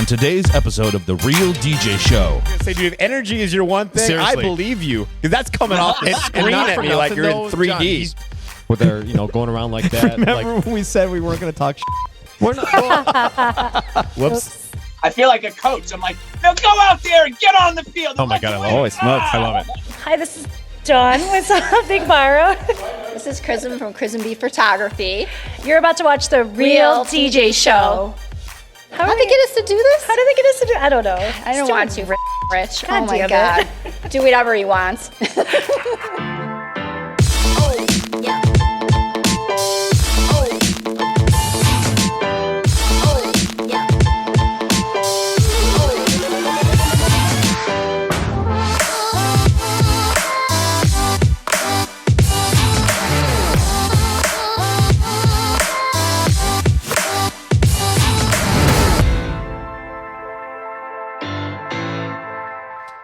on today's episode of The Real DJ Show. Say, dude, if energy is your one thing, Seriously. I believe you. Because that's coming off the screen at me like you're in 3D. With their, going around like that. Remember when we said we weren't going to talk We're not. Whoops. I feel like a coach. I'm like, no, go out there and get on the field. Oh my God, I love it. Holy smokes. I love it. Hi, this is Dawn with Big Borrow. This is Chrism from Chrism B Photography. You're about to watch The Real DJ Show. How did they get us to do this? How did they get us to do? I don't know. I don't want to, Rich. God Oh my damn God. Do whatever he wants.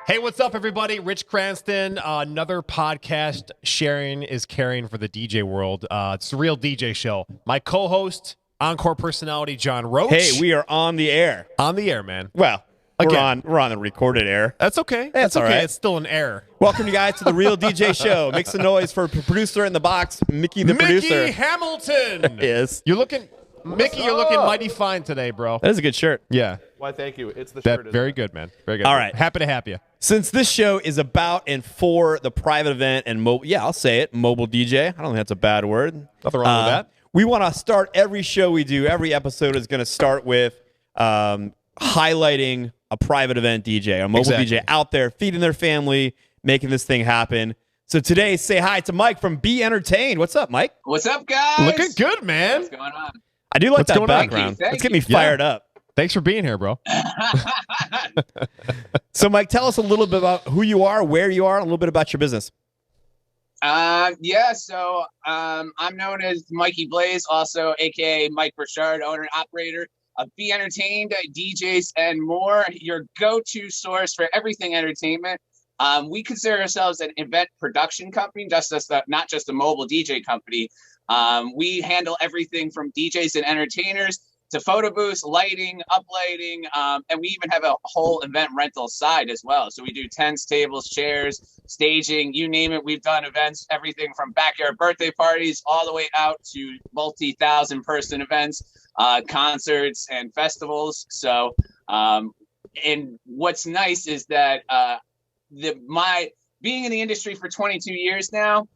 Hey, what's up, everybody? Rich Cranston. Another podcast sharing is caring for the DJ world. It's The Real DJ Show. My co-host, Encore personality, John Roach. Hey, we are on the air. On the air, man. Well, Again. we're on the recorded air. That's okay. That's all okay. right. It's still an air. Welcome, you guys, to The Real DJ Show. Make some noise for producer in the box, Mickey the producer. Mickey Hamilton. Yes. You're looking mighty fine today, bro. That is a good shirt. Yeah. Why, thank you. It's the That shirt. very good, man. Very good. All right. Happy to have you. Since this show is about and for the private event and mobile, I'll say it, mobile DJ. I don't think that's a bad word. Nothing wrong with that. We want to start every show we do. Every episode is going to start with highlighting a private event DJ, a mobile DJ out there feeding their family, making this thing happen. So today, say hi to Mike from Be Entertained. What's up, Mike? What's up, guys? Looking good, man. What's going on? I do like What's that going on? background. Thank Let's get me you. fired up. Thanks for being here, bro. So, Mike, tell us a little bit about who you are, where you are, and a little bit about your business. So I'm known as Mikey Blaze, also aka Mike Burchard, owner and operator of Be Entertained, DJs, and more. Your go-to source for everything entertainment. We consider ourselves an event production company, not just a mobile DJ company. We handle everything from DJs and entertainers to photo booths, lighting, uplighting, and we even have a whole event rental side as well. So we do tents, tables, chairs, staging, you name it. We've done events, everything from backyard birthday parties all the way out to multi-thousand person events, concerts and festivals. So, and what's nice is that my being in the industry for 22 years now,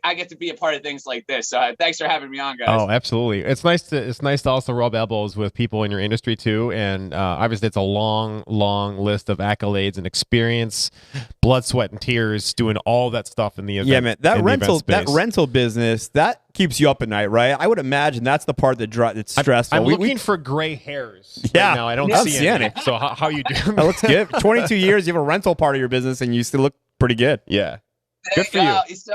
I get to be a part of things like this. So thanks for having me on, guys. Oh, absolutely. It's nice to also rub elbows with people in your industry too. And obviously, it's a long list of accolades and experience, blood, sweat, and tears, doing all that stuff in the event. Yeah, man. That rental business that keeps you up at night, right? I would imagine that's the part that's stressful. I'm looking for gray hairs. Yeah. Right now. I don't see any. So how you doing? That looks good. 22 years, you have a rental part of your business, and you still look pretty good. Yeah. Good for you. So,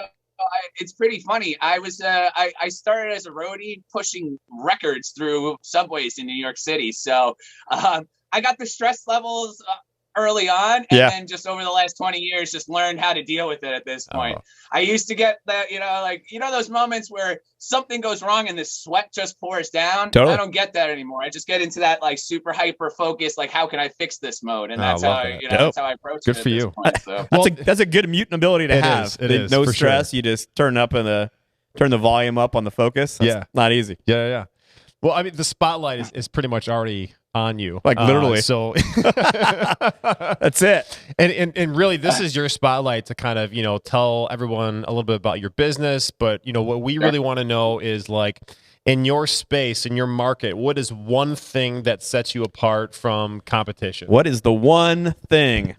it's pretty funny. I was I started as a roadie pushing records through subways in New York City. So I got the stress levels early on, and then just over the last 20 years, just learned how to deal with it at this point. I used to get that, those moments where something goes wrong and the sweat just pours down. Totally. I don't get that anymore. I just get into that like super hyper focus, like how can I fix this mode? And that's how that's how I approach it. Good for you. Point, so. That's a good mutant ability to have. It is, no for stress. sure. You just turn the volume up on the focus. That's not easy. Yeah. Well, I mean, the spotlight is pretty much already on you, like literally. So that's it. And really, this is your spotlight to kind of tell everyone a little bit about your business. But what we really want to know is, like, in your space, in your market, what is one thing that sets you apart from competition? What is the one thing?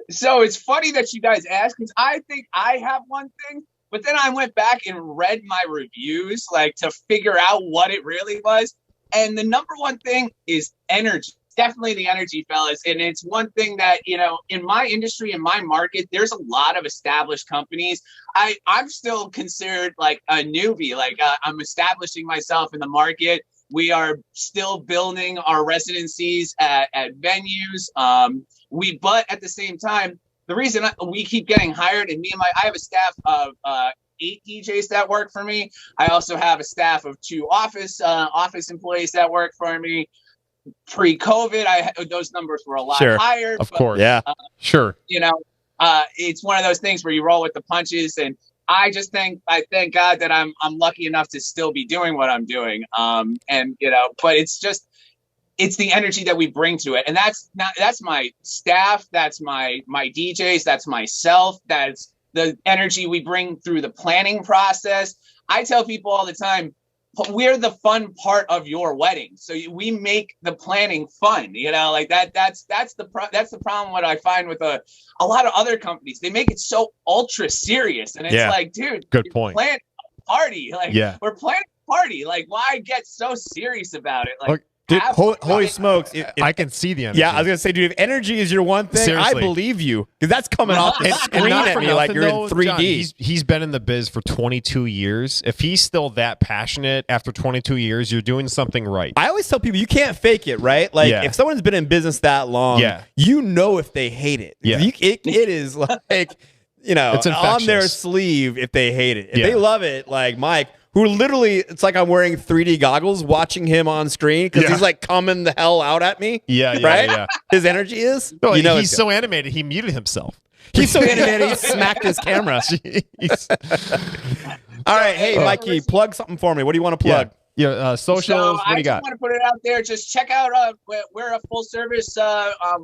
So it's funny that you guys ask, because I think I have one thing. But then I went back and read my reviews, like, to figure out what it really was. And the number one thing is energy. Definitely the energy, fellas. And it's one thing that, in my industry, in my market, there's a lot of established companies. I'm still considered like a newbie. Like, I'm establishing myself in the market. We are still building our residencies at venues. But at the same time, the reason we keep getting hired, and I have a staff of 8 DJs that work for me. I also have a staff of 2 office employees that work for me. pre-COVID, those numbers were a lot Sure. higher. Of course. Yeah. Sure. You know, it's one of those things where you roll with the punches, and I thank God that I'm lucky enough to still be doing what I'm doing. And you know, but it's the energy that we bring to it, and that's my staff, that's my DJs, that's myself, that's the energy we bring through the planning process. I tell people all the time, we're the fun part of your wedding, so we make the planning fun. You know, like that's the problem. What I find with a lot of other companies, they make it so ultra serious, and it's like, dude, good point. Plan a party, like we're planning a party. Like, why get so serious about it? Like, dude, holy smokes! I can see the energy. Yeah, I was gonna say, dude, if energy is your one thing, Seriously. I believe you, because that's coming off the screen not at for me like nothing, you're though, in 3D. John, he's been in the biz for 22 years. If he's still that passionate after 22 years, you're doing something right. I always tell people you can't fake it, right? Like if someone's been in business that long, you know if they hate it. Yeah. It is like, you know, It's on their infectious. sleeve if they hate it. If they love it, like Mike, who literally, it's like I'm wearing 3D goggles watching him on screen because he's like coming the hell out at me. Right? His energy is. No, you know, he's so animated, he muted himself. he's so animated, he smacked his camera. All right, hey, Mikey, plug something for me. What do you want to plug? Yeah, socials. So what do I you just got? want to put it out there. Just check out. We're a full service.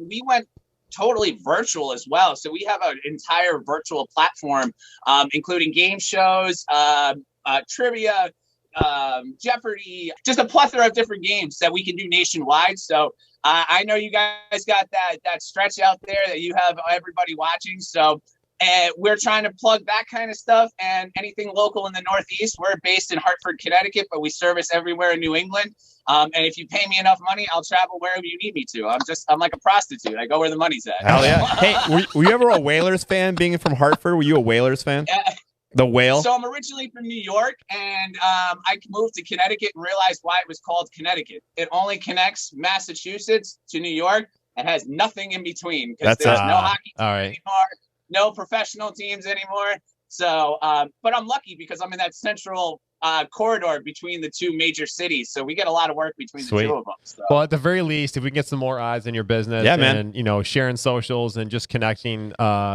We went totally virtual as well. So we have an entire virtual platform, including game shows, trivia, Jeopardy, just a plethora of different games that we can do nationwide. So I know you guys got that stretch out there that you have everybody watching. So we're trying to plug that kind of stuff and anything local in the Northeast. We're based in Hartford, Connecticut, but we service everywhere in New England. And if you pay me enough money, I'll travel wherever you need me to. I'm like a prostitute. I go where the money's at. Hell yeah. Hey, were you ever a Whalers fan being from Hartford? Were you a Whalers fan? Yeah. The Whale? So I'm originally from New York, and I moved to Connecticut and realized why it was called Connecticut. It only connects Massachusetts to New York and has nothing in between because there's no hockey team anymore, no professional teams anymore. So, but I'm lucky because I'm in that central corridor between the two major cities, so we get a lot of work between the two of them. So. Well, at the very least, if we can get some more eyes in your business, and you know, sharing socials and just connecting,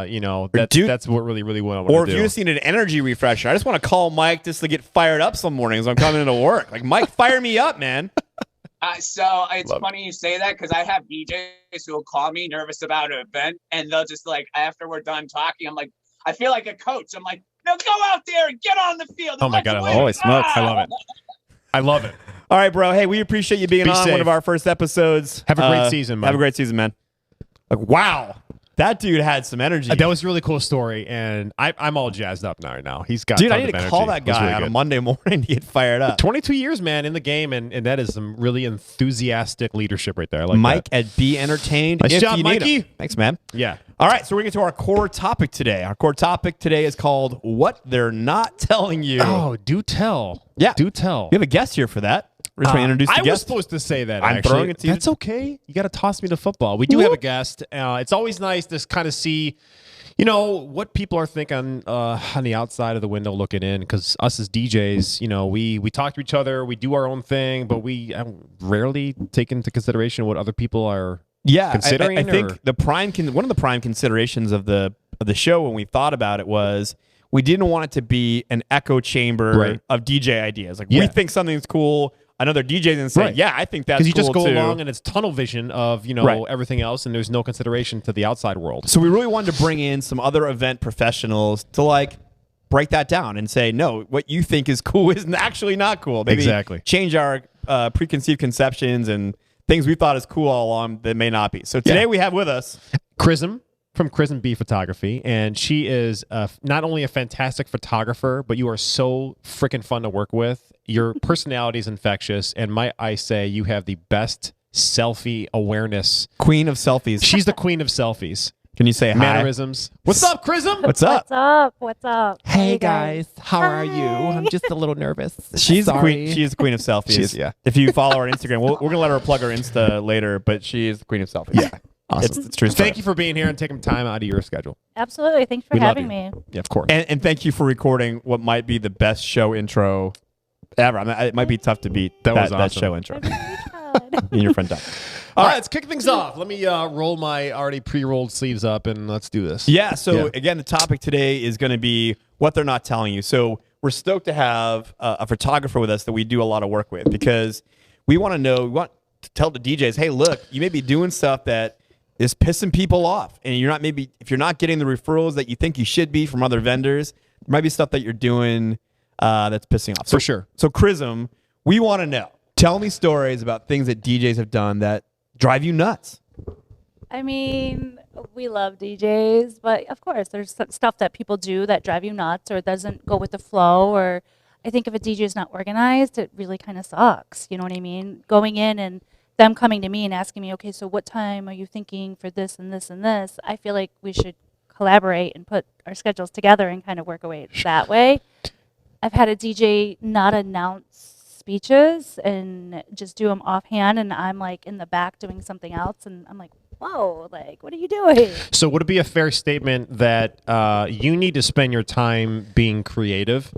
you know, that's what really what I want to do. Or if you just need an energy refresher, I just want to call Mike just to get fired up some mornings when I'm coming into work. Like, Mike, fire me up, man. So it's funny you say that because I have DJs who will call me nervous about an event, and they'll just like after we're done talking, I'm like, I feel like a coach. I'm like, no, go out there and get on the field. Oh my God, holy smokes. I love it. I love it. All right, bro. Hey, we appreciate you being on one of our first episodes. Have a great season, man. Have a great season, man. Like, wow. That dude had some energy. That was a really cool story, and I'm all jazzed up now. He's got dude, tons I need of to call energy. that guy on a Monday morning to get fired up. 22 years, man, in the game, and that is some really enthusiastic leadership right there. I like Mike that. at Be Entertained. Nice job, Mikey. Thanks, man. Yeah. All right, so we're going to get to our core topic today. Our core topic today is called What They're Not Telling You. Oh, do tell. Yeah. Do tell. We have a guest here for that. We're trying to introduce the I guest. was supposed to say that, I'm actually. throwing it to you. That's okay. You got to toss me to football. We do have a guest. It's always nice to kind of see, you know, what people are thinking on the outside of the window looking in, because us as DJs, you know, we talk to each other, we do our own thing, but we rarely take into consideration what other people are considering. I think one of the prime considerations of the show when we thought about it was we didn't want it to be an echo chamber of DJ ideas. Like, we think something's cool. Another DJ's and say, yeah, I think that's cool. Because you just go too. along and it's tunnel vision of, you know, everything else, and there's no consideration to the outside world. So we really wanted to bring in some other event professionals to like break that down and say, no, what you think is cool is actually not cool. Maybe change our preconceived conceptions and things we thought is cool all along that may not be. So today we have with us Chrism from Chrism B Photography, and she is not only a fantastic photographer, but you are so freaking fun to work with. Your personality is infectious, and might I say, you have the best selfie awareness. Queen of selfies. She's the queen of selfies. Can you say hi? Mannerisms. What's up, Chrism? What's up? What's up? What's up? Hey guys, how are you? I'm just a little nervous. She's the Sorry. queen. She is the queen of selfies. If you follow our Instagram, we're gonna let her plug her Insta later, but she is the queen of selfies. Yeah. Awesome. It's true. Thank you for being here and taking time out of your schedule. Absolutely. Thanks for having me. Yeah, of course. And thank you for recording what might be the best show intro ever. I mean, it might be tough to beat that was awesome. that show intro. God. in your front door. All right, let's kick things off. Let me roll my already pre-rolled sleeves up and let's do this. Yeah. So again, the topic today is going to be what they're not telling you. So we're stoked to have a photographer with us that we do a lot of work with because we want to know. We want to tell the DJs, hey, look, you may be doing stuff that is pissing people off, and you're not if you're not getting the referrals that you think you should be from other vendors. There might be stuff that you're doing that's pissing off. For sure. So Chrism, we want to know. Tell me stories about things that DJs have done that drive you nuts. I mean, we love DJs, but of course, there's stuff that people do that drive you nuts or doesn't go with the flow. Or I think if a DJ is not organized, it really kind of sucks. You know what I mean? Going in and them coming to me and asking me, okay, so what time are you thinking for this and this and this? I feel like we should collaborate and put our schedules together and kind of work away that way. I've had a DJ not announce speeches and just do them offhand, and I'm like in the back doing something else, and I'm like, whoa, like, what are you doing? So would it be a fair statement that you need to spend your time being creative?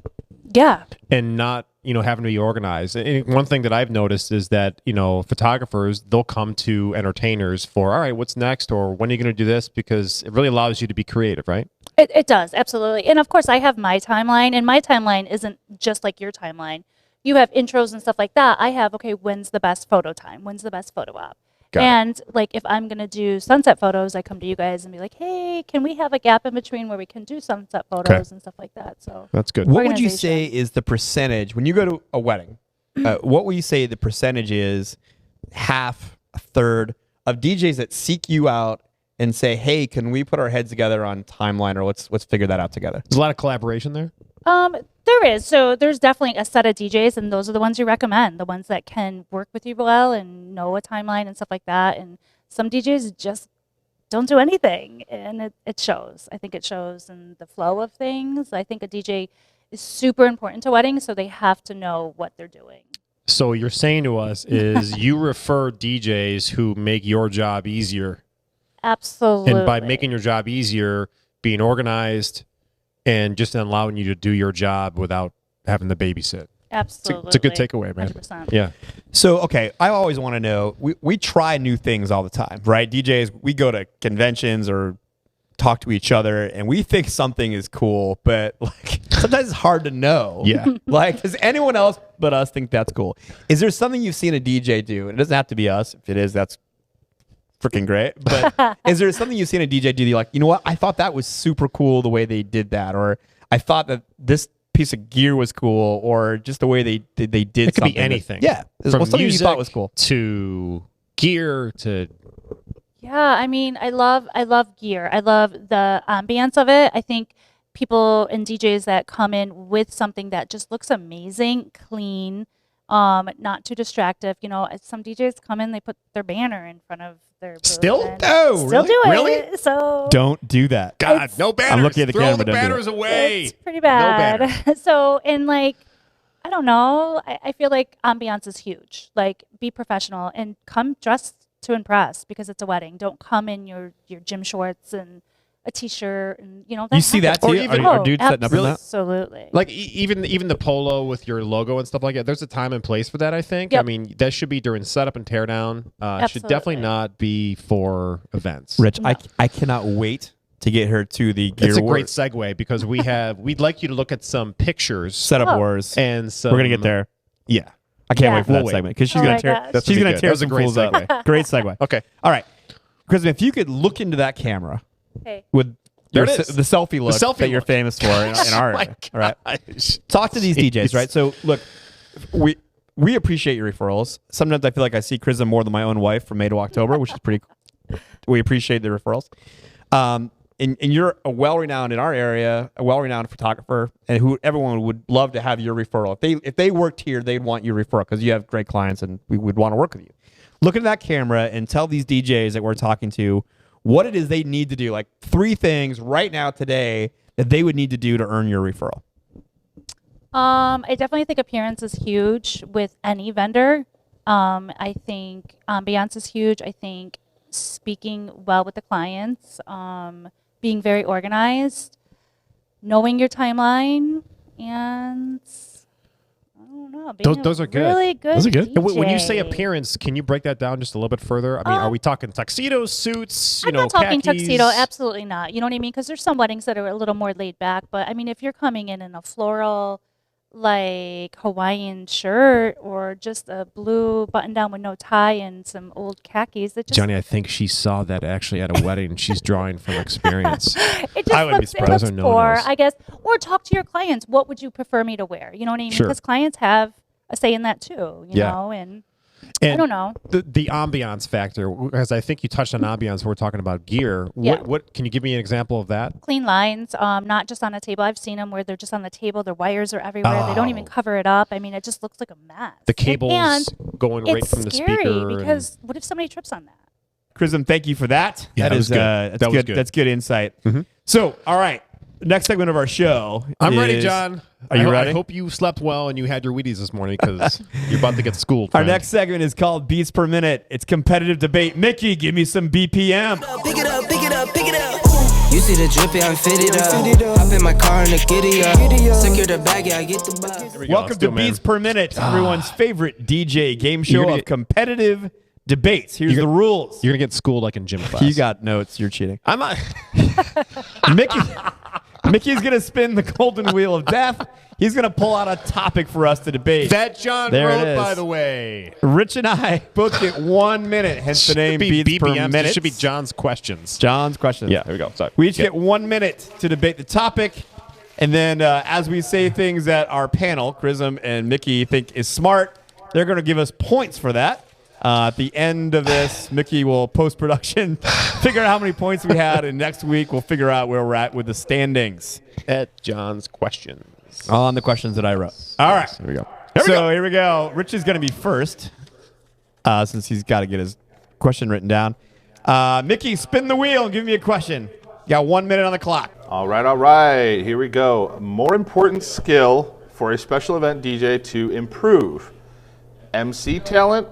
Yeah. And not, having to be organized. And one thing that I've noticed is that, photographers, they'll come to entertainers for, all right, what's next? Or when are you going to do this? Because it really allows you to be creative, right? It does, absolutely. And of course, I have my timeline, and my timeline isn't just like your timeline. You have intros and stuff like that. I have, okay, when's the best photo time? When's the best photo op? And like if I'm going to do sunset photos, I come to you guys and be like, hey, can we have a gap in between where we can do sunset photos and stuff like that? So that's good. What would you say is the percentage when you go to a wedding? What would you say the percentage is, half, a third, of DJs that seek you out and say, hey, can we put our heads together on timeline, or let's figure that out together? There's a lot of collaboration there. There is. So there's definitely a set of DJs, and those are the ones you recommend, the ones that can work with you well and know a timeline and stuff like that. And some DJs just don't do anything, and it shows. I think it shows in the flow of things. I think a DJ is super important to weddings, so they have to know what they're doing. So what you're saying to us is you refer DJs who make your job easier. Absolutely. And by making your job easier, being organized, and just allowing you to do your job without having to babysit. Absolutely. It's a good takeaway, man. 100%. Yeah. So, okay, I always want to know, we try new things all the time, right? DJs, we go to conventions or talk to each other, and we think something is cool, but like sometimes it's hard to know. Yeah. Like, does anyone else but us think that's cool? Is there something you've seen a DJ do? It doesn't have to be us. If it is, that's freaking great. But is there something you've seen a DJ do that you're like, you know what? I thought that was super cool the way they did that, or I thought that this piece of gear was cool, or just the way they did It could something. be anything. Yeah. From something music you thought was cool. to gear to... Yeah, I mean, I love gear. I love the ambience of it. I think people and DJs that come in with something that just looks amazing, clean, not too distractive. Some DJs come in, they put their banner in front of their booth. Still? Oh, Still really? do it. Really? So Don't do that. God, no banners. I'm looking at the Throw camera, the don't do banners away. it's pretty bad. No So, and like, I don't know. I feel like ambiance is huge. Like, be professional and come dressed to impress because it's a wedding. Don't come in your gym shorts and a t-shirt and You see that too? Or even- are dudes setting up in that? Absolutely. Like even the polo with your logo and stuff like that, there's a time and place for that, I think. Yep. I mean, that should be during setup and teardown. Should Absolutely. definitely not be for events. Rich, No. I cannot wait to get her to the Gear It's a Wars. great segue because we'd like you to look at some pictures Setup Oh. Wars. and some... We're gonna get there. Yeah. I can't Yeah. wait for We'll that wait. segment because she's Oh gonna my tear. gosh. That's She's gonna gonna be tear good. That was a some great fools up. segue. Great segue. Okay. All right, Chris, if you could look into that camera Okay. with There your it is. the selfie look selfie that you're look. famous for in our My area. All right, gosh. talk to these DJs. Right. So look, we appreciate your referrals. Sometimes I feel like I see Chris more than my own wife from May to October, which is pretty. We appreciate the referrals. And you're a well-renowned in our area, a well-renowned photographer, and who everyone would love to have your referral. If they worked here, they'd want your referral because you have great clients, and we would want to work with you. Look at that camera and tell these DJs that we're talking to what it is they need to do. Like 3 things right now today that they would need to do to earn your referral. I definitely think appearance is huge with any vendor. I think ambiance is huge. I think speaking well with the clients, being very organized, knowing your timeline, and I don't don't know. Being Those are good. Really good. Those are good. And when you say DJ. appearance, can you break that down just a little bit further? I mean, are we talking tuxedos, suits, I'm not talking khakis? tuxedo. Absolutely not. You know what I mean? Because there's some weddings that are a little more laid back. But I mean, if you're coming in a floral, like Hawaiian shirt or just a blue button down with no tie and some old khakis, it just Johnny, I think she saw that actually at a wedding. She's drawing from experience. it just I wouldn't be looks, surprised. it looks Those are poor, no-nos. I guess. Or talk to your clients. What would you prefer me to wear? You know what I mean? Sure. Because clients have a say in that too. You Yeah. know, and And I don't know. the ambiance factor, because I think you touched on ambiance when we're talking about gear. Yeah. What can you give me an example of that? Clean lines, not just on a table. I've seen them where they're just on the table. Their wires are everywhere. They don't even cover it up. I mean, it just looks like a mess. The cables and going right it's from the scary speaker. because what if somebody trips on that? Chrism, thank you for that. Yeah, that that was is good. that's That was good. good. That's good insight. Mhm. So, all right, next segment of our show. I'm ready, is- John. Are you ready? I hope you slept well and you had your Wheaties this morning because you're about to get schooled. Our friend. next segment is called Beats Per Minute. It's competitive debate. Mickey, give me some BPM. Pick it up, pick it up, pick it up. You see the drippy, I'm fitted up. Hop in my car and the giddy up. Secure the bag, yeah, I get the bus. Here we go. Welcome Let's do to it, man. Beats Per Minute, everyone's favorite DJ game You're show gonna of get- competitive debates. Here's You're the rules. You're gonna get schooled like in gym class. You got notes. You're cheating. I'm not. Mickey's going to spin the golden wheel of death. He's going to pull out a topic for us to debate. That John There it wrote, is. by the way. Rich and I both get 1 minute, hence the name Should be Beats Per BPMs. Minute. It should be John's questions. John's questions. Yeah, here we go. Sorry. We each get 1 minute to debate the topic. And then as we say things that our panel, Chrism and Mickey, think is smart, they're going to give us points for that. At the end of this, Mickey will post-production figure out how many points we had, and next week we'll figure out where we're at with the standings At John's questions. on the questions that I wrote. All right. Here we go. Here we go. Rich is going to be first since he's got to get his question written down. Mickey, spin the wheel and give me a question. You got 1 minute on the clock. All right. Here we go. More important skill for a special event DJ to improve: MC talent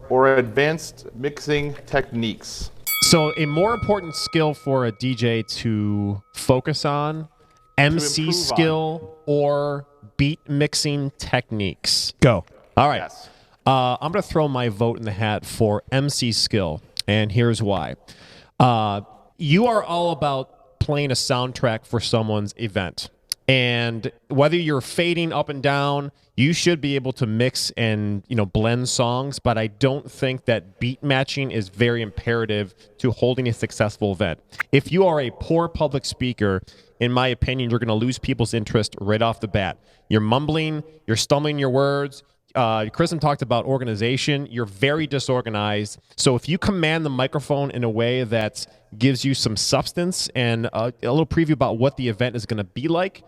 or advanced mixing techniques? So, a more important skill for a DJ to focus on, MC improve skill or beat mixing techniques. Go. All right. Yes. I'm going to throw my vote in the hat for MC skill, and here's why. You are all about playing a soundtrack for someone's event. And whether you're fading up and down, you should be able to mix and blend songs, but I don't think that beat matching is very imperative to holding a successful event. If you are a poor public speaker, in my opinion, you're going to lose people's interest right off the bat. You're mumbling, you're stumbling your words. Kristen talked about organization. You're very disorganized. So if you command the microphone in a way that gives you some substance and a little preview about what the event is going to be like,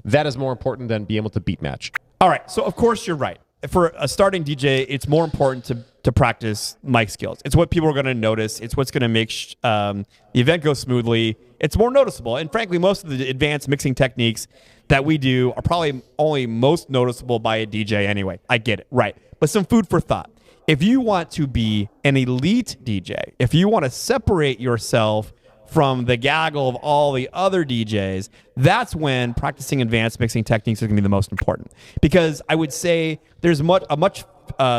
that is more important than being able to beat match. All right. So, of course, you're right. For a starting DJ, it's more important to practice mic skills. It's what people are going to notice. It's what's going to make the event go smoothly. It's more noticeable. And frankly, most of the advanced mixing techniques that we do are probably only most noticeable by a DJ anyway. I get it. Right. But some food for thought. If you want to be an elite DJ, if you want to separate yourself from the gaggle of all the other DJs, that's when practicing advanced mixing techniques is going to be the most important. Because I would say there's a much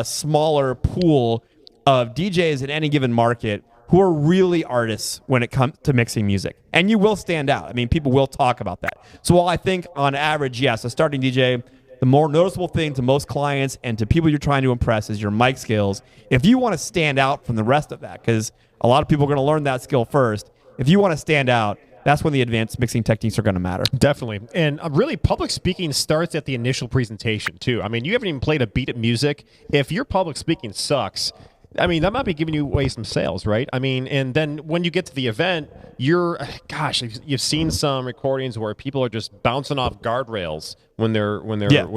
smaller pool of DJs in any given market who are really artists when it comes to mixing music. And you will stand out. I mean, people will talk about that. So while I think on average, yes, a starting DJ, the more noticeable thing to most clients and to people you're trying to impress is your mic skills. If you want to stand out from the rest of that, because a lot of people are going to learn that skill first, if you want to stand out, that's when the advanced mixing techniques are going to matter. Definitely. And really, public speaking starts at the initial presentation, too. I mean, you haven't even played a beat of music. If your public speaking sucks, I mean, that might be giving you away some sales, right? I mean, and then when you get to the event, you've seen some recordings where people are just bouncing off guardrails when they're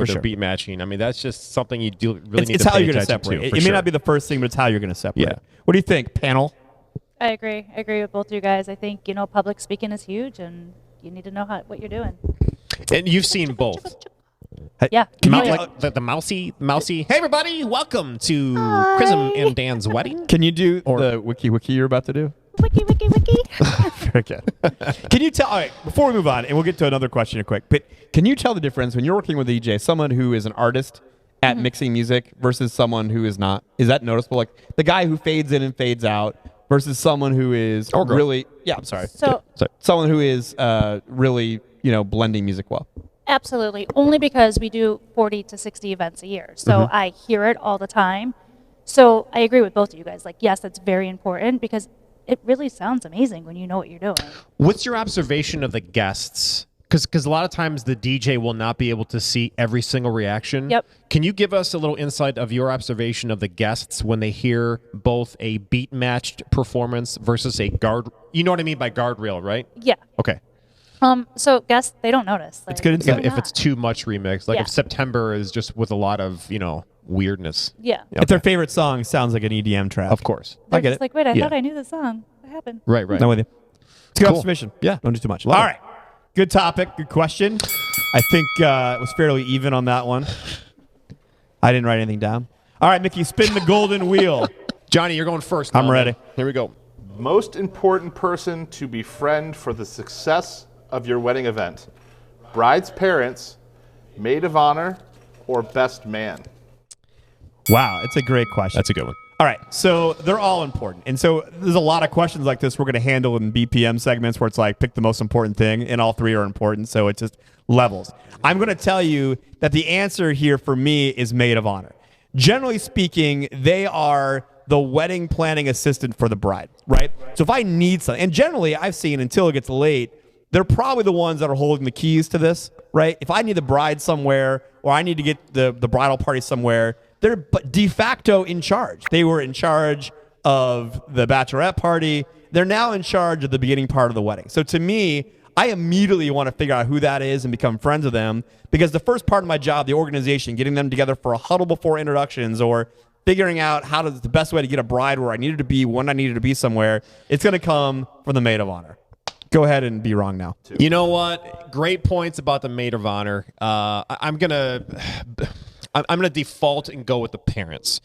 sure. beat matching. I mean, that's just something you really need It's to how pay you're going to attention separate. to. It may not be the first thing, but it's how you're going to separate. Yeah. What do you think, panel? I agree. I agree with both of you guys. I think, public speaking is huge and you need to know what you're doing. And you've seen both. Yeah. Like the mousy. Hey, everybody, welcome to Chrism and Dan's wedding. Can you do the wiki you're about to do? Wiki. Very good. Can you tell, all right, before we move on, and we'll get to another question quick, but can you tell the difference when you're working with a DJ, someone who is an artist at mixing music versus someone who is not? Is that noticeable? Like the guy who fades in and fades out versus someone who is really, I'm sorry. Someone who is really, blending music well. Absolutely. Only because we do 40 to 60 events a year. So I hear it all the time. So I agree with both of you guys. Like, yes, that's very important because it really sounds amazing when you know what you're doing. What's your observation of the guests? Because a lot of times the DJ will not be able to see every single reaction. Yep. Can you give us a little insight of your observation of the guests when they hear both a beat-matched performance versus a guard? You know what I mean by guardrail, right? Yeah. Okay. So guests, they don't notice. Like, it's good insight. If it's too much remix, like if September is just with a lot of, weirdness. Yeah. If their favorite song sounds like an EDM track. Of course. They're I get just it. like, wait, I thought I knew the song. What happened? Right. I'm with you. It's a good Cool. observation. Yeah. Don't do too much. All right. Good topic. Good question. I think it was fairly even on that one. I didn't write anything down. All right, Mickey, spin the golden wheel. Johnny, you're going first. I'm ready. Here we go. Most important person to befriend for the success of your wedding event. Bride's parents, maid of honor, or best man? Wow, it's a great question. That's a good one. All right, so they're all important. And so there's a lot of questions like this we're going to handle in BPM segments where it's like pick the most important thing, and all three are important, so it's just levels. I'm going to tell you that the answer here for me is maid of honor. Generally speaking, they are the wedding planning assistant for the bride, right? So if I need something, and generally I've seen until it gets late, they're probably the ones that are holding the keys to this, right? If I need the bride somewhere or I need to get the bridal party somewhere, they're de facto in charge. They were in charge of the bachelorette party. They're now in charge of the beginning part of the wedding. So to me, I immediately want to figure out who that is and become friends with them because the first part of my job, the organization, getting them together for a huddle before introductions or figuring out how to the best way to get a bride where I needed to be, when I needed to be somewhere, it's going to come from the maid of honor. Go ahead and be wrong now. You know what? Great points about the maid of honor. I'm gonna default and go with the parents,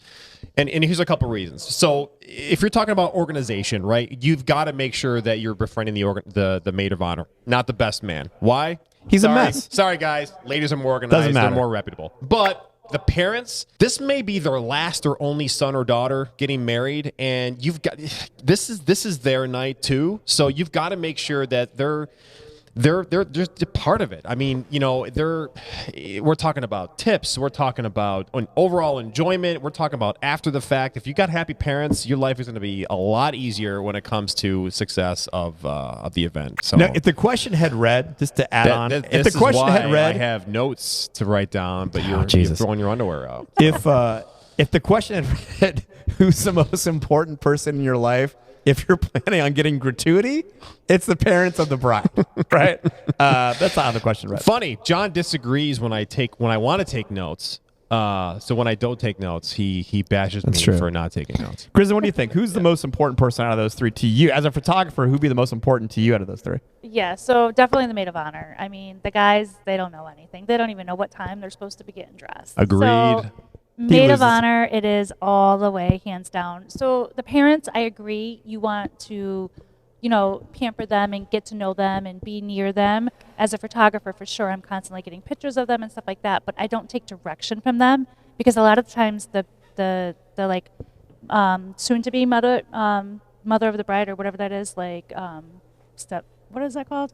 and here's a couple reasons. So if you're talking about organization, right? You've got to make sure that you're befriending the maid of honor, not the best man. Why? He's a mess. Sorry, guys. Ladies are more organized. Doesn't matter. They're more reputable. But the parents, this may be their last or only son or daughter getting married, and you've got this is their night too. So you've got to make sure that they're just a part of it. I mean, we're talking about tips, we're talking about an overall enjoyment, we're talking about after the fact. If you got happy parents, your life is going to be a lot easier when it comes to success of the event. So now, if the question had read, just to add on, if the question had read, I have notes to write down, but you're throwing your underwear out. If the question had read, who's the most important person in your life? If you're planning on getting gratuity, it's the parents of the bride, right? That's how the question read. Funny, John disagrees when I want to take notes. So when I don't take notes, he bashes me for not taking notes. Kristen, what do you think? Who's the most important person out of those three to you? As a photographer, who'd be the most important to you out of those three? Yeah, so definitely the maid of honor. I mean, the guys, they don't know anything. They don't even know what time they're supposed to be getting dressed. Agreed. So, maid of honor, it is all the way, hands down. So the parents, I agree, you want to, pamper them and get to know them and be near them. As a photographer, for sure, I'm constantly getting pictures of them and stuff like that, but I don't take direction from them because a lot of times the soon-to-be mother of the bride or whatever that is, what is that called?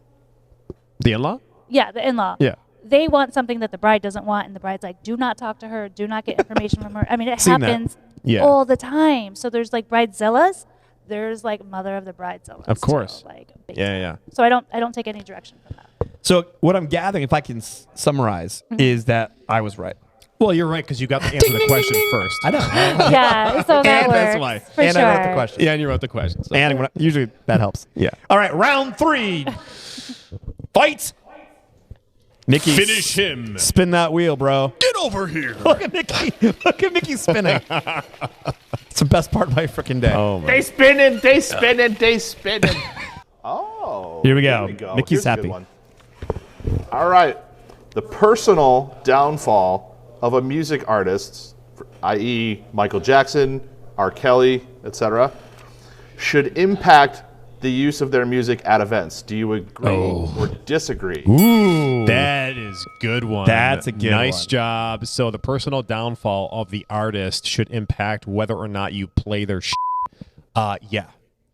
The in-law? Yeah, the in-law. Yeah. They want something that the bride doesn't want, and the bride's like, do not talk to her, do not get information from her. I mean, it happens all the time. So there's bridezillas, there's mother of the bridezillas. Of course. So, yeah. So I don't take any direction from that. So what I'm gathering, if I can summarize, is that I was right. Well, you're right because you got to answer the question first. I know. Yeah, so that And works. that's why. For And sure. I wrote the question. Yeah, and you wrote the question. So. And usually that helps. Yeah. All right, round 3. Fight. Mickey, Finish him. Spin that wheel, bro. Get over here. Look at Mickey. Look at Mickey spinning. It's the best part of my freaking day. Oh, man. They spinning, they spinning, they spinning. Oh. Here we go. Mickey's Here's a good happy. one. All right. The personal downfall of a music artist, i.e. Michael Jackson, R. Kelly, etc., should impact the use of their music at events. Do you agree or disagree? Ooh, that is a good one. That's a good one. Nice job. So the personal downfall of the artist should impact whether or not you play their yeah.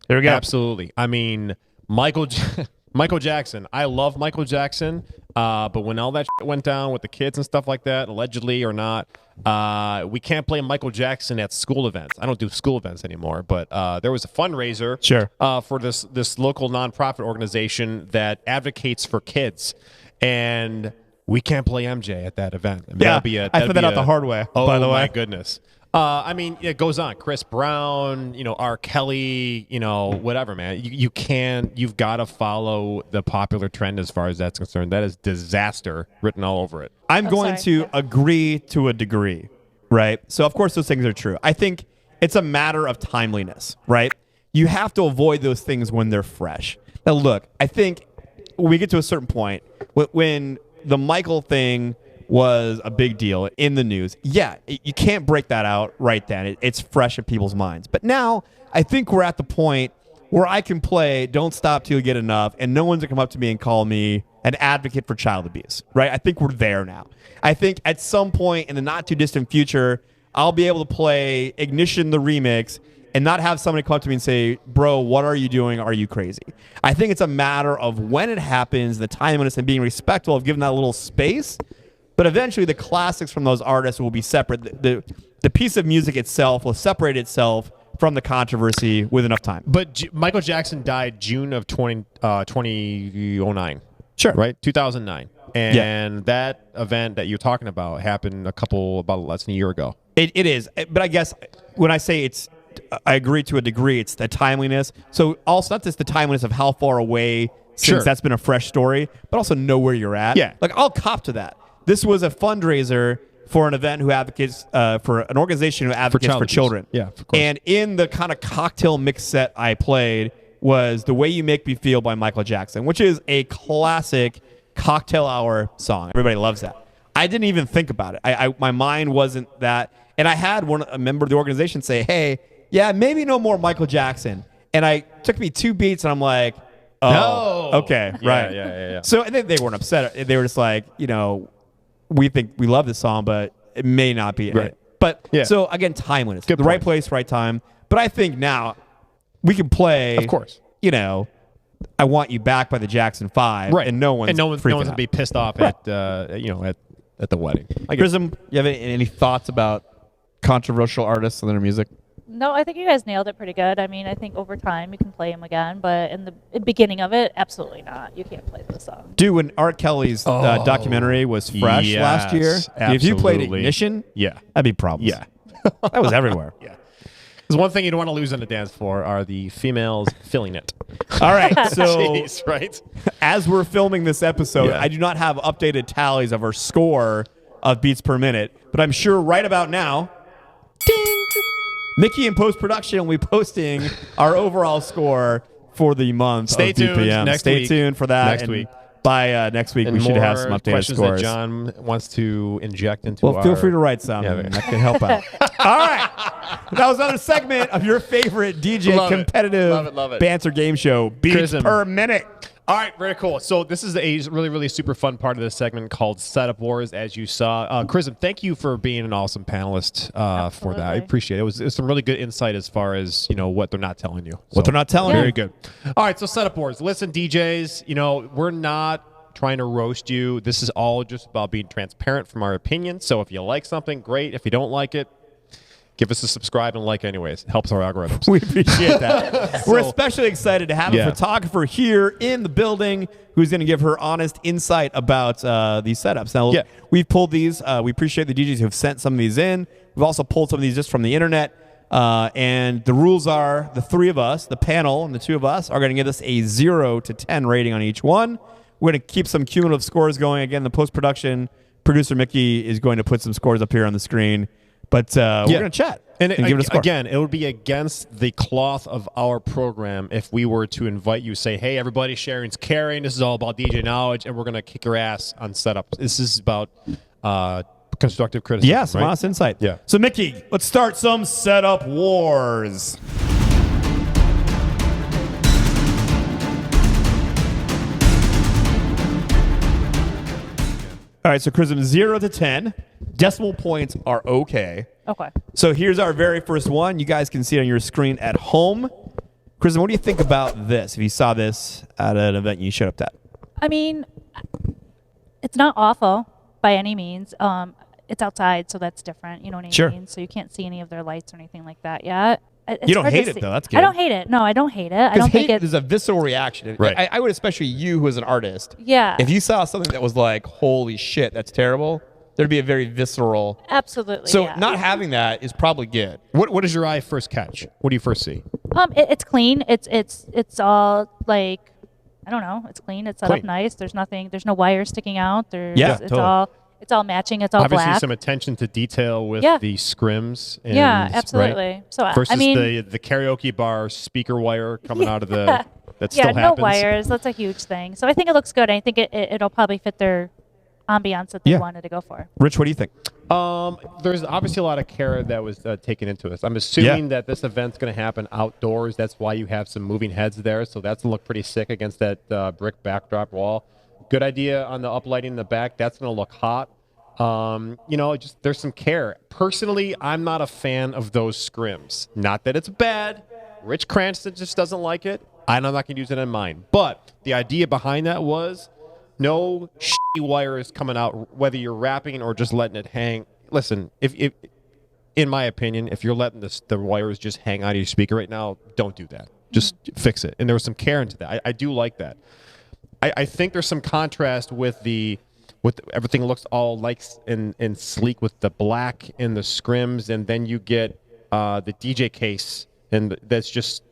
There we go. Absolutely. I mean, Michael Jackson. I love Michael Jackson, but when all that went down with the kids and stuff like that, allegedly or not, we can't play Michael Jackson at school events. I don't do school events anymore, but there was a fundraiser for this local nonprofit organization that advocates for kids, and we can't play MJ at that event. I mean, I found that out the hard way, by the way. Oh, my goodness. I mean, it goes on. Chris Brown, R. Kelly, whatever, man. You've got to follow the popular trend as far as that's concerned. That is disaster written all over it. I'm going to agree to a degree, right? So, of course, those things are true. I think it's a matter of timeliness, right? You have to avoid those things when they're fresh. Now, look, I think when we get to a certain point, when the Michael thing was a big deal in the news. Yeah, you can't break that out right then. It's fresh in people's minds. But now I think we're at the point where I can play Don't Stop Till You Get Enough, and no one's going to come up to me and call me an advocate for child abuse, right? I think we're there now. I think at some point in the not-too-distant future, I'll be able to play Ignition the remix and not have somebody come up to me and say, bro, what are you doing? Are you crazy? I think it's a matter of when it happens, the timeliness, and being respectful of giving that little space. But eventually, the classics from those artists will be separate. The piece of music itself will separate itself from the controversy with enough time. But Michael Jackson died June of 2009. Sure. Right? 2009. And that event that you're talking about happened about less than a year ago. It is. But I guess when I say I agree to a degree, it's the timeliness. So also not just the timeliness of how far away since that's been a fresh story, but also know where you're at. Yeah. Like, I'll cop to that. This was a fundraiser for an event who advocates for an organization who advocates for children. Yeah, of course. And in the kind of cocktail mix set I played was The Way You Make Me Feel by Michael Jackson, which is a classic cocktail hour song. Everybody loves that. I didn't even think about it. My mind wasn't that. And I had a member of the organization say, hey, yeah, maybe no more Michael Jackson. And it took me 2 beats, and I'm like, oh, no. okay, Yeah, right. yeah. So and they weren't upset. They were just like, we think we love this song, but it may not be it. But so again, timeliness. Good the point. right place, right time. But I think now we can play. Of course. I Want You Back by the Jackson 5, Right. and no one's going to be pissed off at the wedding. Prism, you have any thoughts about controversial artists and their music? No, I think you guys nailed it pretty good. I mean, I think over time you can play them again, but in the beginning of it, absolutely not. You can't play those songs. Dude, when R. Kelly's documentary was fresh last year, if you played Ignition, that'd be problems. Yeah. That was everywhere. Yeah. There's one thing you don't want to lose on the dance floor are the females filling it. All right, so Jeez, right? As we're filming this episode, Yeah. I do not have updated tallies of our score of beats per minute, but I'm sure right about now, ding, Mickey in post-production will be posting our overall score for the month Stay of tuned. BPM. Next Stay week. tuned for that. Next and week. By next week, And we should have some more updated questions scores. that John wants to inject into Well, feel free to write some. Yeah, that can help out. All right. That was another segment of your favorite DJ Love it. competitive Love it. banter game show, Beats Chrism. Per Minute. All right, very cool. So this is a really, really super fun part of this segment called Setup Wars, as you saw. Chrism, thank you for being an awesome panelist for that. I appreciate it. It was some really good insight as far as, what they're not telling you. What they're not telling you. Very good. All right, so Setup Wars. Listen, DJs, we're not trying to roast you. This is all just about being transparent from our opinion. So if you like something, great. If you don't like it, give us a subscribe and like anyways. It helps our algorithms. We appreciate that. We're especially excited to have a photographer here in the building who's going to give her honest insight about these setups. Now, we've pulled these. We appreciate the DJs who have sent some of these in. We've also pulled some of these just from the internet. And the rules are the three of us, the panel, and the two of us are going to give us a 0 to 10 rating on each one. We're going to keep some cumulative scores going. Again, the post-production producer, Mickey, is going to put some scores up here on the screen. But we're going to chat and give it a score. Again, it would be against the cloth of our program if we were to invite you, say, hey, everybody, sharing's caring. This is all about DJ knowledge, and we're going to kick your ass on setup. This is about constructive criticism. Yeah, some honest insight. Yeah. So, Mickey, let's start some setup wars. All right, so Chrism, 0 to 10. Decimal points are okay. Okay. So here's our very first one. You guys can see it on your screen at home. Chrism, what do you think about this? If you saw this at an event you showed up at? I mean, it's not awful by any means. It's outside, so that's different. You know what I Sure. mean? So you can't see any of their lights or anything like that yet. It's You don't hard to hate it, see. though. That's good. I don't hate it. No, I don't hate it. I don't think hate is a visceral reaction. Right. I would, especially you who is an artist. Yeah. If you saw something that was like, holy shit, that's terrible, there'd be a very visceral. Absolutely. So yeah. not having that is probably good. What does your eye first catch? What do you first see? It's clean. It's all like, I don't know. It's clean. It's set up Clean. nice. There's nothing. There's no wires sticking out. There's, Yeah, it's totally. It's all matching. It's all Obviously, black. some attention to detail with Yeah. the scrims. And, Yeah, right? absolutely. So Versus I mean, the karaoke bar speaker wire coming out of the that yeah, still no happens. wires. That's a huge thing. So I think it looks good. I think it'll probably fit their ambiance that they Yeah. wanted to go for. Rich, what do you think? There's obviously a lot of care that was taken into this. I'm assuming that this event's going to happen outdoors. That's why you have some moving heads there. So that's going to look pretty sick against that brick backdrop wall. Good idea on the uplighting in the back. That's going to look hot. Just there's some care. Personally, I'm not a fan of those scrims. Not that it's bad. Rich Cranston just doesn't like it. I'm not going to use it in mine. But the idea behind that was no shitty wires coming out, whether you're wrapping or just letting it hang. Listen, if in my opinion, if you're letting the wires just hang out of your speaker right now, don't do that. Just fix it. And there was some care into that. I do like that. I think there's some contrast with everything looks all nice and sleek with the black and the scrims, and then you get the DJ case, and that's just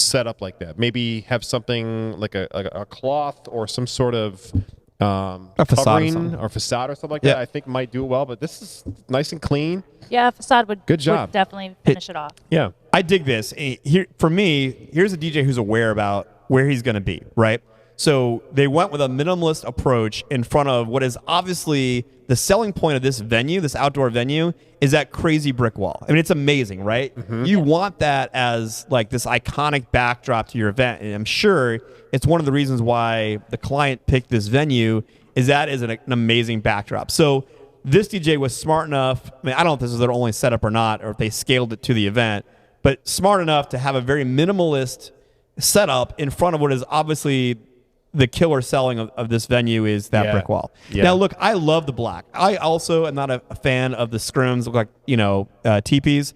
set up like that. Maybe have something like a cloth or some sort of A facade or covering something. or facade or something like Yeah. that. I think might do well, but this is nice and clean. Yeah, facade would Good job. would definitely finish it off. Yeah. I dig this. Here, for me, here's a DJ who's aware about where he's going to be, right? So they went with a minimalist approach in front of what is obviously the selling point of this venue, this outdoor venue, is that crazy brick wall. I mean, it's amazing, right? You want that as like this iconic backdrop to your event. And I'm sure it's one of the reasons why the client picked this venue is that is an amazing backdrop. So this DJ was smart enough. I mean, I don't know if this is their only setup or not, or if they scaled it to the event, but smart enough to have a very minimalist setup in front of what is obviously the killer selling of this venue is that brick wall. Yeah. Now, look, I love the black. I also am not a fan of the scrims, look like, teepees.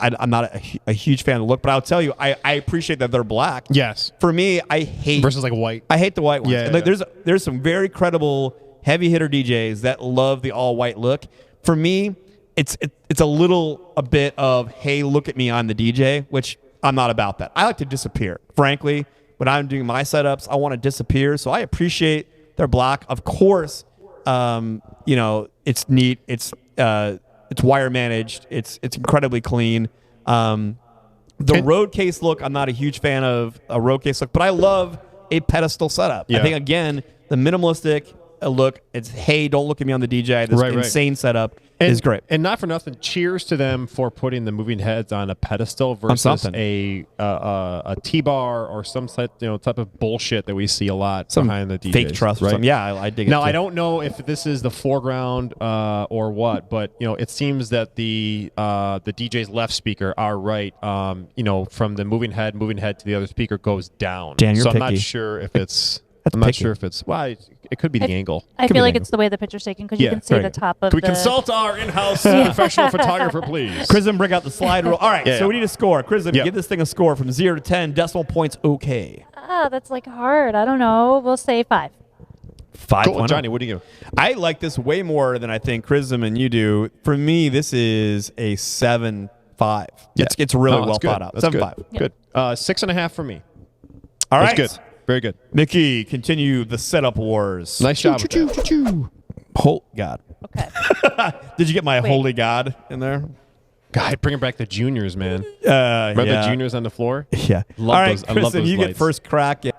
I'm not a huge fan of the look, but I'll tell you, I appreciate that they're black. Yes. For me, I hate Versus like white. I hate the white ones. Yeah, And, like, yeah. there's some very credible heavy hitter DJs that love the all white look. For me, it's a bit of, hey, look at me, I'm the DJ, which I'm not about that. I like to disappear. Frankly, when I'm doing my setups, I want to disappear. So I appreciate their black. Of course, it's neat. It's wire managed. It's incredibly clean. The road case look, I'm not a huge fan of a road case look, but I love a pedestal setup. Yeah. I think, again, the minimalistic look, it's, hey, don't look at me on the DJ. This Right. insane setup is great. And not for nothing, cheers to them for putting the moving heads on a pedestal versus something. a T-bar or some type of bullshit that we see a lot Some behind the DJs. fake truss or right? something. Yeah, I dig it. Now, too. I don't know if this is the foreground or what, but it seems that the DJ's left speaker, our right, from the moving head to the other speaker goes down. Dan, you're so I'm not picky. sure if it's. That's I'm not picky. sure if it's. Well, it could be the angle. I Could feel be like the it's the way the picture's taken because Yeah, you can see there the you go. top of Can we the. consult our in-house professional photographer, please? Chrism, bring out the slide rule. All right, Yeah. so we need a score. Chrism, Yep. give this thing a score from 0 to 10. Decimal points, okay. That's like hard. I don't know. We'll say 5. 5. Cool. Johnny, what do you? I like this way more than I think Chrism and you do. For me, this is a 7.5. It's really No, well that's good. thought out. That's 7.5. Good. 6.5 for me. All That's right. good. Very good. Mickey, continue the setup wars. Nice job. with that. God. Okay. Did you get my Wait. holy God in there? God, bringing back the juniors, man. Remember yeah. the juniors on the floor? Yeah. Love All right, those- I love Kristen, those you get lights. first crack at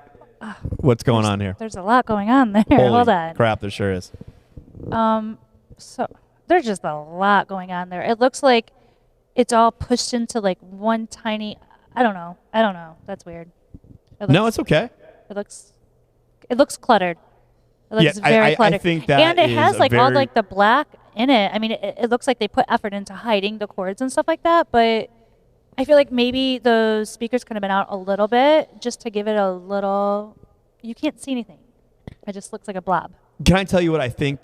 what's going on here. There's a lot going on there. Holy Hold on. crap, there sure is. So there's just a lot going on there. It looks like it's all pushed into like one tiny. I don't know. That's weird. No, it's okay. It looks cluttered. It looks Yeah, very I cluttered. think that and it is has a like all very- like the black in it. I mean, it looks like they put effort into hiding the cords and stuff like that. But I feel like maybe those speakers could have been out a little bit just to give it a little. You can't see anything. It just looks like a blob. Can I tell you what I think?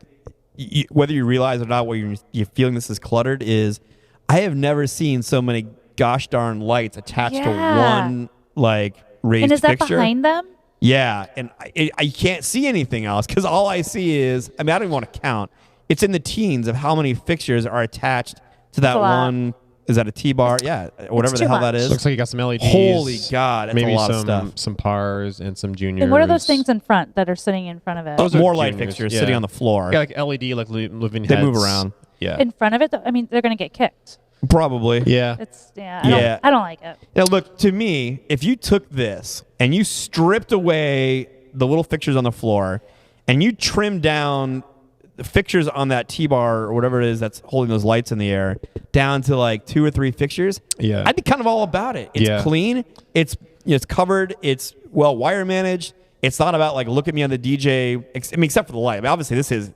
Whether you realize or not, what you're feeling this is cluttered is. I have never seen so many gosh darn lights attached to one like raised And is that fixture. behind them? Yeah, and I can't see anything else because all I see is, I mean, I don't even want to count. It's in the teens of how many fixtures are attached to that a lot. one. Is that a T-bar? Yeah, whatever It's the too hell that much. is. Looks like you got some LEDs. Holy God, that's maybe a lot some of stuff. some pars and some juniors. And what are those things in front that are sitting in front of it? Those are More light juniors, fixtures yeah. sitting on the floor. Got like LED, like living They heads. move around. Yeah. In front of it? I mean, they're going to get kicked. Probably. Yeah. It's Yeah. I don't like it. Now, look, to me, if you took this and you stripped away the little fixtures on the floor and you trimmed down the fixtures on that T-bar or whatever it is that's holding those lights in the air down to like 2 or 3 fixtures, Yeah. I'd be kind of all about it. It's Yeah. clean. It's covered. It's well wire managed. It's not about like look at me on the DJ. Except for the light. I mean, obviously, this is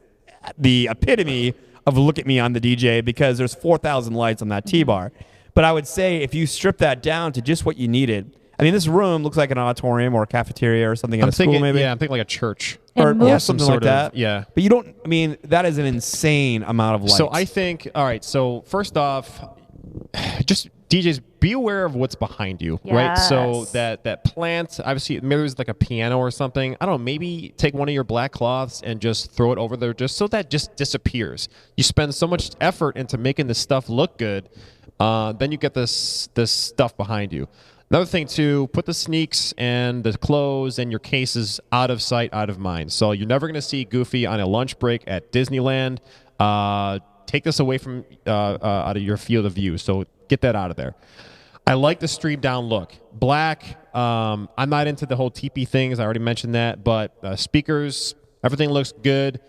the epitome of look at me on the DJ because there's 4,000 lights on that T-bar. But I would say if you strip that down to just what you needed, I mean, this room looks like an auditorium or a cafeteria or something in a school, maybe. Yeah, I'm thinking like a church. Or And move- something Some like sort of- that. yeah. But you don't, I mean, that is an insane amount of lights. So I think, all right, so first off, just DJs, be aware of what's behind you, right? So Yes. that plant, obviously, maybe there's like a piano or something. I don't know, maybe take one of your black cloths and just throw it over there just so that just disappears. You spend so much effort into making this stuff look good, then you get this stuff behind you. Another thing, too, put the sneaks and the clothes and your cases out of sight, out of mind. So you're never going to see Goofy on a lunch break at Disneyland. Take this away from out of your field of view. So get that out of there. I like the streamed down look. Black, I'm not into the whole teepee things. I already mentioned that. But speakers, everything looks good.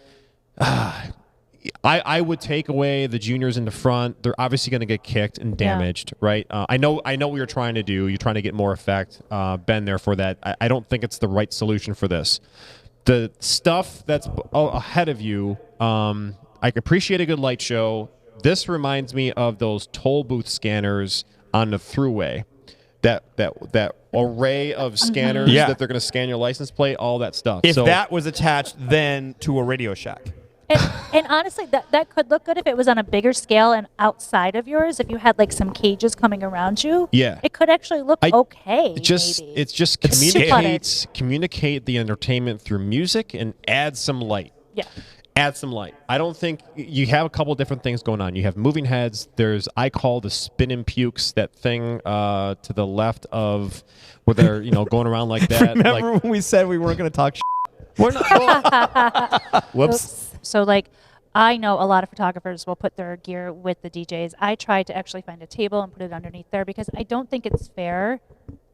I would take away the juniors in the front. They're obviously going to get kicked and damaged, right? I know what you're trying to do. You're trying to get more effect. Been there for that. I don't think it's the right solution for this. The stuff that's ahead of you, I appreciate a good light show. This reminds me of those toll booth scanners on the thruway. That array of scanners Yeah. that they're going to scan your license plate, all that stuff. if So, that was attached then to a Radio Shack. And honestly, that could look good if it was on a bigger scale and outside of yours. If you had like some cages coming around you, Yeah. it could actually look okay. It just maybe. it's just It's too communicate the entertainment through music and add some light. Yeah. Add some light. I don't think you have a couple different things going on. You have moving heads. There's I call the spinning pukes, that thing to the left of where they're going around like that. Remember like when we said we weren't going to talk we're not. Whoops. So like, I know a lot of photographers will put their gear with the DJs. I tried to actually find a table and put it underneath there because I don't think it's fair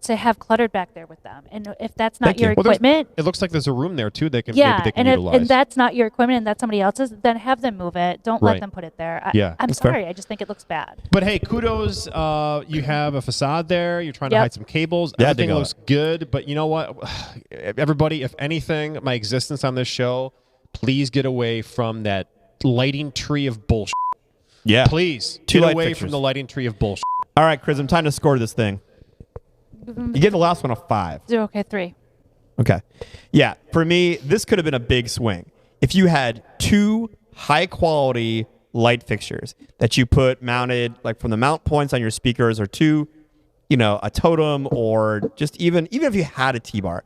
to have cluttered back there with them. And if that's not your Well, there's- equipment, it looks like there's a room there too. They can yeah, maybe they can and utilize. if that's not your equipment and that's somebody else's, then have them move it. Don't let Right. them put it there. Yeah, I'm that's fair. sorry. I just think it looks bad. But hey, kudos. You have a facade there. You're trying to Yep. hide some cables. Yeah, I Everything dig looks good. But you know what? Everybody, if anything, my existence on this show, please get away from that lighting tree of bullshit. Yeah. Please Two get light away fixtures. from the lighting tree of bullshit. All right, Chrism, time to score this thing. You get the last one a 5. Okay, 3. Okay. Yeah, for me, this could have been a big swing. If you had 2 high-quality light fixtures that you put mounted, like from the mount points on your speakers, or 2, a totem, or just even if you had a T-bar,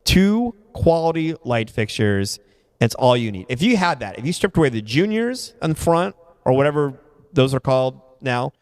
2 quality light fixtures, that's all you need. If you had that, if you stripped away the juniors in front, or whatever those are called now,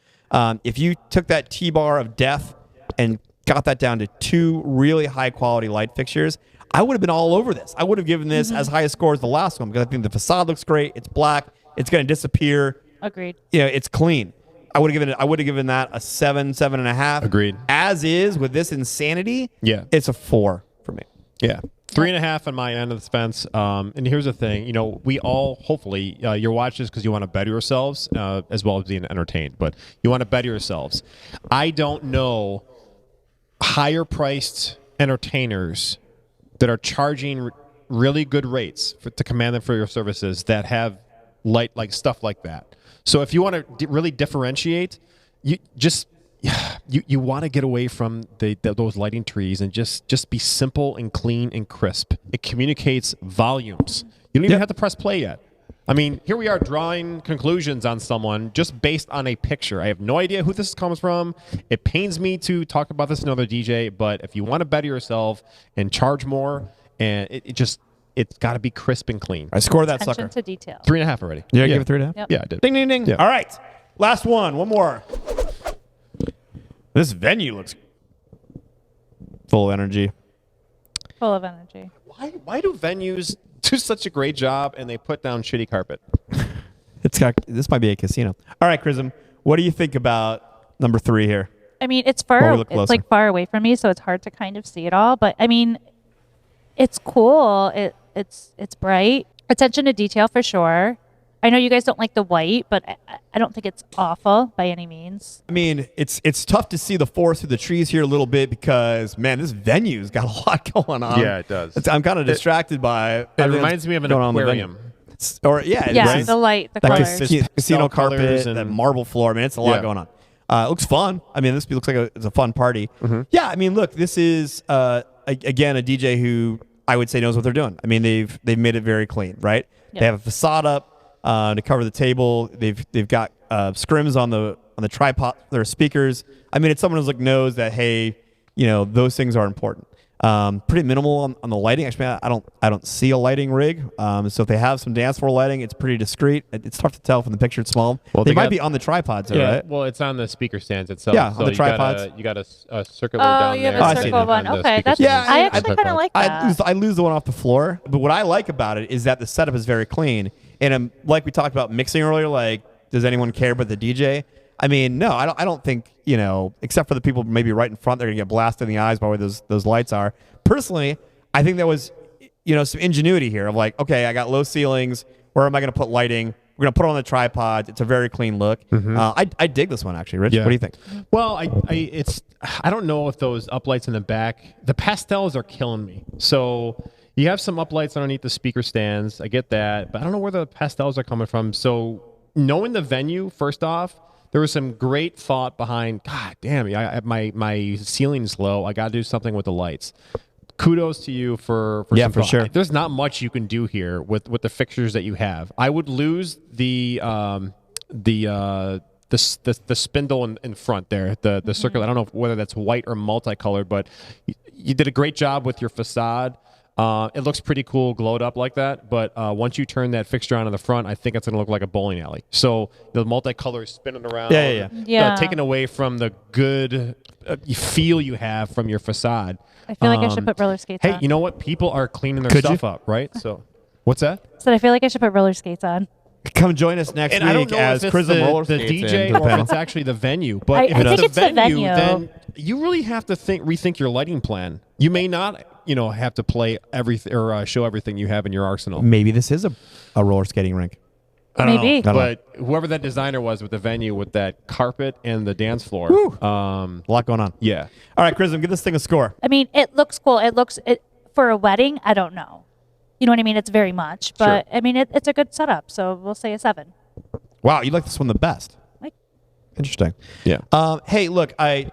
if you took that T-bar of death and got that down to 2 really high-quality light fixtures, I would have been all over this. I would have given this as high a score as the last one because I think the facade looks great. It's black. It's going to disappear. Agreed. It's clean. I would have given that a 7, 7.5. Agreed. As is with this insanity, Yeah. it's a 4 for me. Yeah. 3.5 on my end of the fence. And here's the thing, we all, hopefully, you're watching this because you want to better yourselves as well as being entertained, but you want to better yourselves. I don't know higher priced entertainers that are charging really good rates to command them for your services that have light, like stuff like that. So if you want to really differentiate, you want to get away from those lighting trees and just be simple and clean and crisp. It communicates volumes. You don't even have to press play yet. I mean, here we are drawing conclusions on someone just based on a picture. I have no idea who this comes from. It pains me to talk about this to another DJ, but if you want to better yourself and charge more, and it's got to be crisp and clean. I score that Attention sucker. to detail. 3.5 already. Yeah, give it 3.5. Yep. Yeah, I did. Ding, ding, ding. Yeah. All right. Last one. One more. This venue looks full of energy. Full of energy. Why do venues do such a great job and they put down shitty carpet? This might be a casino. All right, Chrism, what do you think about number 3 here? I mean, it's While we far. look It's closer. like far away from me, so it's hard to kind of see it all. But I mean, it's cool. It's bright. Attention to detail for sure. I know you guys don't like the white, but I don't think it's awful by any means. I mean, it's tough to see the forest through the trees here a little bit because, man, this venue's got a lot going on. Yeah, it does. I'm kind of distracted by It reminds me of an going on in the aquarium. venue. Or yeah, Yeah, this is- the light, the that colors. casino colors carpet, and- that marble floor. I mean, it's a lot Yeah. going on. It looks fun. I mean, this looks like it's a fun party. Mm-hmm. Yeah, I mean, look, this is again a DJ who I would say knows what they're doing. I mean, they've made it very clean, right? Yep. They have a facade up to cover the table. They've got scrims on the tripod. There are speakers. I mean, it's someone who's like knows that hey, those things are important. Pretty minimal on the lighting. Actually, I don't see a lighting rig. So if they have some dance floor lighting, it's pretty discreet. It's tough to tell from the picture. It's small. Well, they they might got- be on the tripods, though, Yeah, right? well, it's on the speaker stands itself. Yeah, on so the tripods. You got a circular Oh, down you have there. a I see circle that. one. on the Okay, speaker that's. Yeah, stands. I I- actually kind of like that. I lose the one off the floor. But what I like about it is that the setup is very clean. And like we talked about mixing earlier, like, does anyone care about the DJ? I mean, no, I don't think, except for the people maybe right in front, they're going to get blasted in the eyes by where those lights are. Personally, I think there was, some ingenuity here of like, okay, I got low ceilings. Where am I going to put lighting? We're going to put it on the tripod. It's a very clean look. I dig this one, actually. Rich, Yeah. what do you think? Well, I don't know if those uplights in the back, the pastels are killing me. So you have some uplights underneath the speaker stands. I get that, but I don't know where the pastels are coming from. So knowing the venue, first off, there was some great thought behind, God damn, my ceiling's low. I got to do something with the lights. Kudos to you for some for thought. sure. There's not much you can do here with the fixtures that you have. I would lose the spindle in front there, the circle. I don't know whether that's white or multicolored, but you did a great job with your facade. It looks pretty cool, glowed up like that. But once you turn that fixture on in the front, I think it's going to look like a bowling alley. So the multicolor spinning around, Yeah. taken away from the good feel you have from your facade. I feel like I should put roller skates on. Hey, you know what? People are cleaning their Could stuff you? up, right? So, what's that? So I feel like I should put roller skates on. Come join us next And I don't week know as if it's Prism roller the skates DJ into the or if panel. it's actually the venue. But I if think it's it's the venue. then you really have to rethink your lighting plan. You may not, have to play everything or show everything you have in your arsenal. Maybe this is a roller skating rink. I don't Maybe. know, but whoever that designer was with the venue with that carpet and the dance floor, A lot going on. yeah. All right, Prism, give this thing a score. I mean, it looks cool. For a wedding, I don't know. You know what I mean? It's very much, but I mean, it's a good setup. So we'll say a 7. Wow, you like this one the best. Like- Interesting. Yeah. Hey, look, I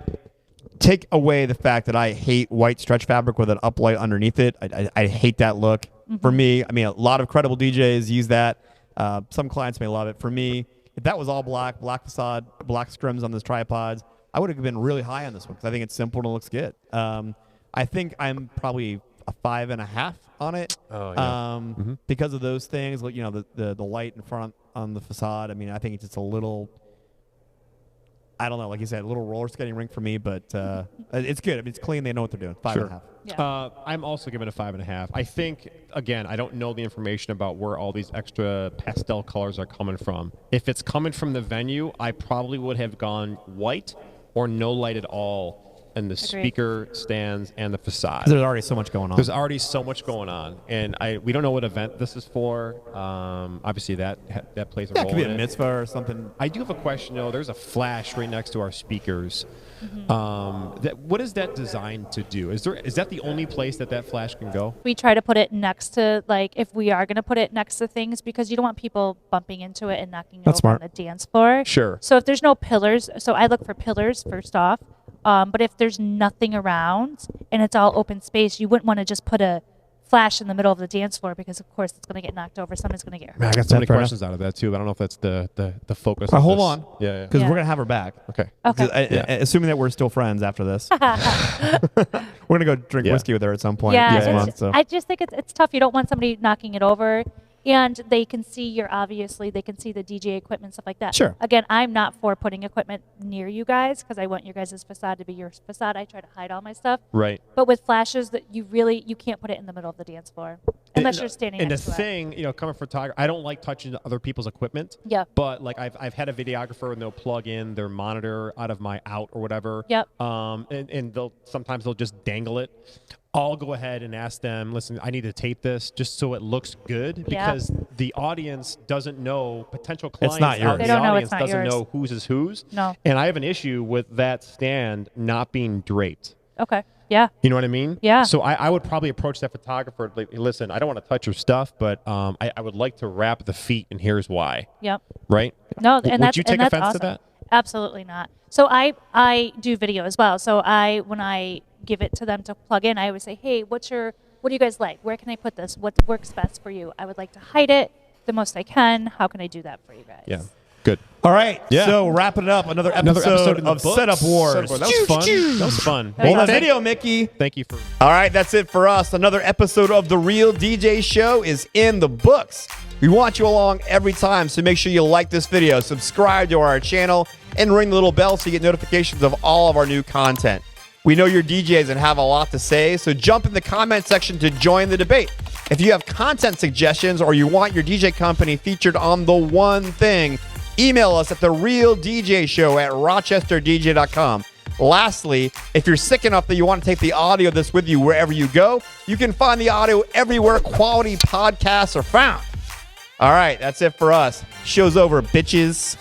take away the fact that I hate white stretch fabric with an uplight underneath it. I hate that look. For me, I mean, a lot of credible DJs use that. Some clients may love it. For me, if that was all black facade, black scrims on those tripods, I would have been really high on this one because I think it's simple and it looks good. I think I'm probably a 5.5 on it. Oh, yeah. Because of those things, like the light in front on the facade. I mean, I think it's just a little. I don't know, like you said, a little roller skating rink for me, but it's good. I mean, it's clean. They know what they're doing. 5.5. Yeah. I'm also giving it a 5.5. I think, again, I don't know the information about where all these extra pastel colors are coming from. If it's coming from the venue, I probably would have gone white or no light at all and the speaker stands and the facade. There's already so much going on. There's already so much going on, and we don't know what event this is for. Obviously, that plays a role. That could be in a it. mitzvah or something. I do have a question though. There's a flash right next to our speakers. What is that designed to do? Is that the only place that flash can go? We try to put it next to, like, if we are going to put it next to things, because you don't want people bumping into it and knocking it over on the dance floor. Sure. So if there's no pillars, so I look for pillars first off. But if there's nothing around and it's all open space, you wouldn't want to just put a flash in the middle of the dance floor, because of course it's going to get knocked over. Someone's going to get hurt. Man, I got so many questions out of that too, but I don't know if that's the focus. Hold on. Yeah. Because we're going to have her back. Okay. Assuming that we're still friends after this. We're going to go drink whiskey with her at some point next month. So. I just think it's tough. You don't want somebody knocking it over. And they can see they can see the DJ equipment, stuff like that. Sure. Again, I'm not for putting equipment near you guys, because I want your guys' facade to be your facade. I try to hide all my stuff. Right. But with flashes, that you can't put it in the middle of the dance floor unless you're standing next to it. And the thing, coming from photography, I don't like touching other people's equipment. Yeah. But like I've had a videographer and they'll plug in their monitor out of my out or whatever. Yep. And sometimes they'll just dangle it. I'll go ahead and ask them, listen, I need to tape this just so it looks good, because the audience doesn't know, potential clients not yours. out in They the don't know audience it's not doesn't yours. know whose is whose. No. And I have an issue with that stand not being draped. Okay. Yeah. You know what I mean? Yeah. So I would probably approach that photographer like, listen, I don't want to touch your stuff, but I would like to wrap the feet, and here's why. Yep. Right? No, and would you take that's offense awesome. to that? Absolutely not. So I do video as well. So when I give it to them to plug in, I always say, hey, what do you guys like? Where can I put this? What works best for you? I would like to hide it the most I can. How can I do that for you guys? Yeah. Good. All right. Yeah. So wrapping it up, another episode in the of books. Setup Wars. That was fun. That was fun. Roll that video, Mickey. Thank you for. All right, that's it for us. Another episode of The Real DJ Show is in the books. We want you along every time, so make sure you like this video, subscribe to our channel, and ring the little bell so you get notifications of all of our new content. We know you're DJs and have a lot to say, so jump in the comment section to join the debate. If you have content suggestions or you want your DJ company featured on The One Thing, email us at TheRealDJShow at rochesterdj.com. Lastly, if you're sick enough that you want to take the audio of this with you wherever you go, you can find the audio everywhere quality podcasts are found. All right, that's it for us. Show's over, bitches.